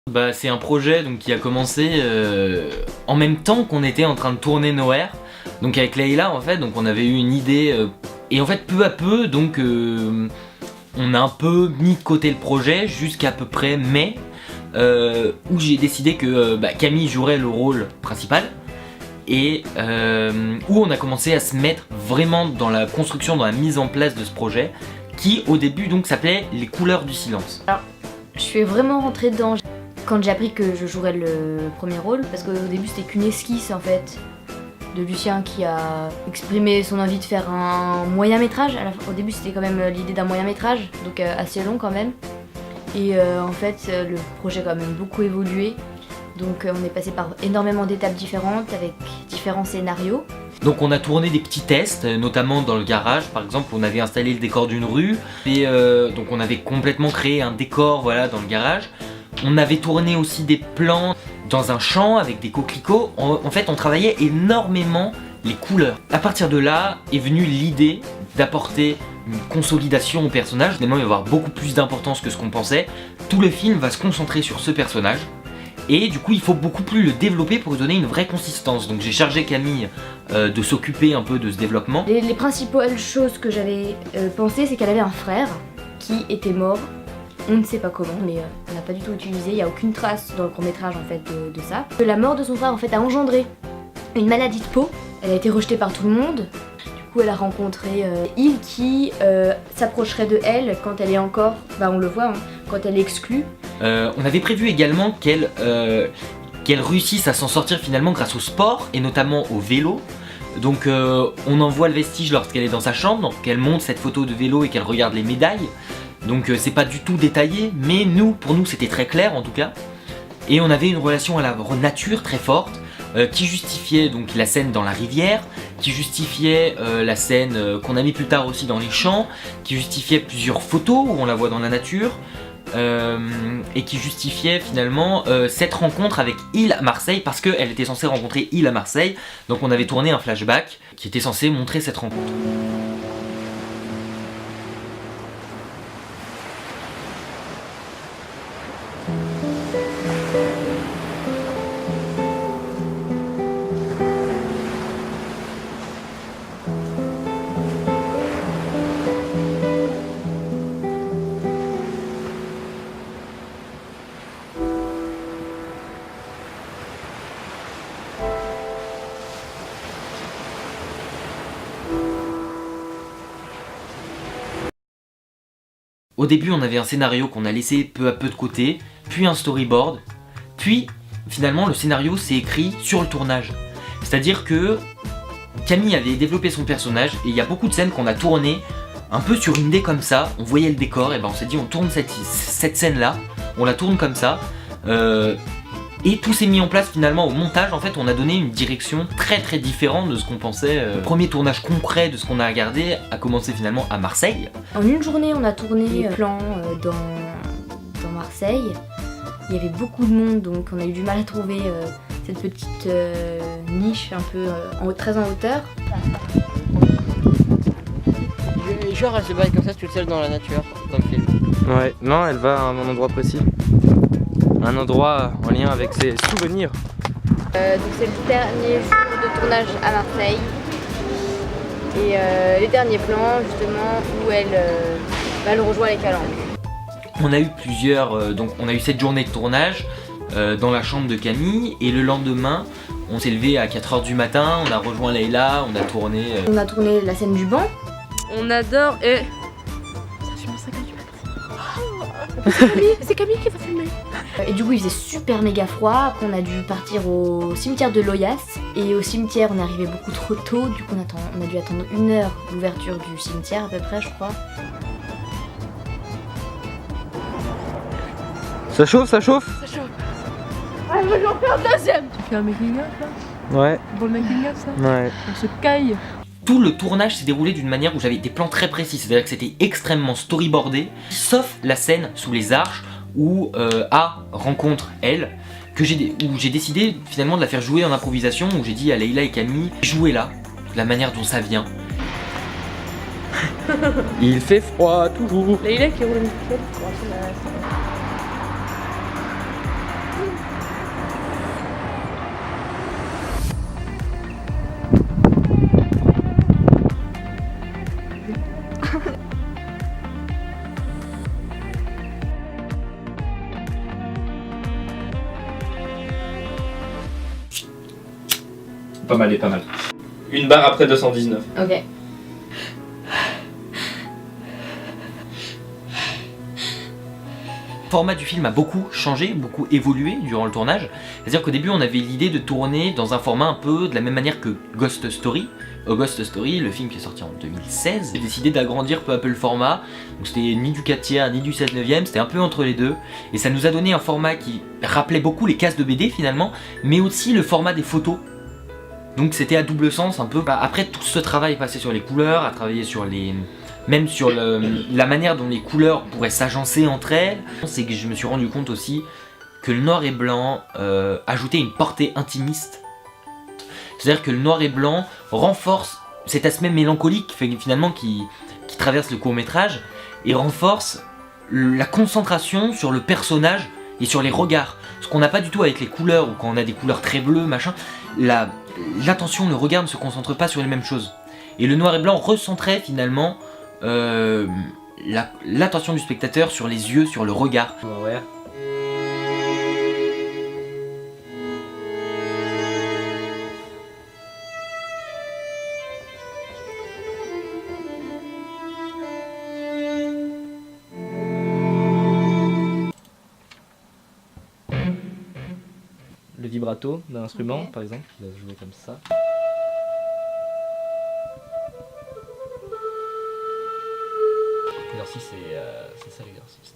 Bah, c'est un projet donc, qui a commencé en même temps qu'on était en train de tourner Nowhere. Donc avec Leïla en fait, donc on avait eu une idée et en fait peu à peu donc on a un peu mis de côté le projet jusqu'à peu près mai où j'ai décidé que Camille jouerait le rôle principal et où on a commencé à se mettre vraiment dans la construction, dans la mise en place de ce projet qui au début donc s'appelait Les Couleurs du Silence. Alors, je suis vraiment rentrée dedans quand j'ai appris que je jouerais le premier rôle parce qu'au début c'était qu'une esquisse en fait de Lucien qui a exprimé son envie de faire un moyen métrage. Au début c'était quand même l'idée d'un moyen métrage, donc assez long quand même. Et en fait le projet a quand même beaucoup évolué. Donc on est passé par énormément d'étapes différentes avec différents scénarios. Donc on a tourné des petits tests, notamment dans le garage par exemple, on avait installé le décor d'une rue et donc on avait complètement créé un décor voilà, dans le garage. On avait tourné aussi des plans dans un champ avec des coquelicots. En fait on travaillait énormément les couleurs. À partir de là est venue l'idée d'apporter une consolidation au personnage. Finalement il va y avoir beaucoup plus d'importance que ce qu'on pensait. Tout le film va se concentrer sur ce personnage. Et du coup il faut beaucoup plus le développer pour lui donner une vraie consistance. Donc j'ai chargé Camille de s'occuper un peu de ce développement. Les principales choses que j'avais pensé, c'est qu'elle avait un frère qui était mort. On ne sait pas comment, mais on n'a pas du tout utilisé, il n'y a aucune trace dans le court-métrage en fait de ça. La mort de son frère en fait a engendré une maladie de peau. Elle a été rejetée par tout le monde. Du coup elle a rencontré Il qui s'approcherait de elle quand elle est encore, on le voit, hein, quand elle est exclue. On avait prévu également qu'elle réussisse à s'en sortir finalement grâce au sport et notamment au vélo. Donc on en voit le vestige lorsqu'elle est dans sa chambre, donc qu'elle monte cette photo de vélo et qu'elle regarde les médailles. Donc c'est pas du tout détaillé, mais pour nous c'était très clair en tout cas. Et on avait une relation à la nature très forte qui justifiait donc la scène dans la rivière, qui justifiait la scène qu'on a mis plus tard aussi dans les champs, qui justifiait plusieurs photos où on la voit dans la nature. Et qui justifiait finalement cette rencontre avec Il à Marseille parce qu'elle était censée rencontrer Il à Marseille. Donc on avait tourné un flashback qui était censé montrer cette rencontre. Au début on avait un scénario qu'on a laissé peu à peu de côté, puis un storyboard, puis finalement le scénario s'est écrit sur le tournage. C'est-à-dire que Camille avait développé son personnage et il y a beaucoup de scènes qu'on a tournées un peu sur une idée comme ça, on voyait le décor et on s'est dit on tourne cette scène là, on la tourne comme ça. Et tout s'est mis en place finalement au montage. En fait on a donné une direction très très différente de ce qu'on pensait. Le premier tournage concret de ce qu'on a regardé a commencé finalement à Marseille. En une journée on a tourné les plans dans Marseille. Il y avait beaucoup de monde donc on a eu du mal à trouver cette petite niche un peu très en hauteur. Genre elle se balade comme ça toute seule dans la nature dans le film. Ouais, non elle va à un endroit précis. Un endroit en lien avec ses souvenirs. Donc c'est le dernier jour de tournage à Marseille. Et les derniers plans justement où elle rejoint les calanques. On a eu donc on a eu cette journée de tournage dans la chambre de Camille et le lendemain on s'est levé à 4h du matin, on a rejoint Leïla, on a tourné... On a tourné la scène du banc. On adore et... Ça filme à 5h du matin. C'est Camille qui va filmer. Et du coup il faisait super méga froid, après on a dû partir au cimetière de Loyasse. Et au cimetière on est arrivé beaucoup trop tôt, du coup on a dû attendre 1 heure l'ouverture du cimetière à peu près je crois. Ça chauffe, ça chauffe? Ça chauffe. Ah, moi j'en fais un deuxième. Tu fais un making-of là? Ouais. Pour le making-of ça? Ouais. On se caille. Tout le tournage s'est déroulé d'une manière où j'avais des plans très précis, c'est-à-dire que c'était extrêmement storyboardé, sauf la scène sous les arches où A rencontre elle, où j'ai décidé finalement de la faire jouer en improvisation, où j'ai dit à Leïla et Camille, jouez là, de la manière dont ça vient. Il fait froid toujours. Leïla qui roule une Pas mal et pas mal. Une barre après 219. Ok. Le format du film a beaucoup changé, beaucoup évolué durant le tournage. C'est-à-dire qu'au début, on avait l'idée de tourner dans un format un peu de la même manière que Ghost Story. Ghost Story, le film qui est sorti en 2016, j'ai décidé d'agrandir peu à peu le format. Donc c'était ni du 4 tiers ni du 7/9, c'était un peu entre les deux. Et ça nous a donné un format qui rappelait beaucoup les cases de BD finalement, mais aussi le format des photos. Donc c'était à double sens un peu. Après tout ce travail passé sur les couleurs, à travailler sur les... même sur la manière dont les couleurs pourraient s'agencer entre elles, c'est que je me suis rendu compte aussi que le noir et blanc ajoutait une portée intimiste. C'est-à-dire que le noir et blanc renforce cet aspect mélancolique finalement qui traverse le court-métrage et renforce la concentration sur le personnage et sur les regards. Ce qu'on n'a pas du tout avec les couleurs ou quand on a des couleurs très bleues, machin, l'attention, le regard ne se concentre pas sur les mêmes choses. Et le noir et blanc recentrait finalement l'attention du spectateur sur les yeux, sur le regard. Ouais. Le vibrato d'un instrument, par exemple, il va jouer comme ça. L'exercice, c'est ça l'exercice.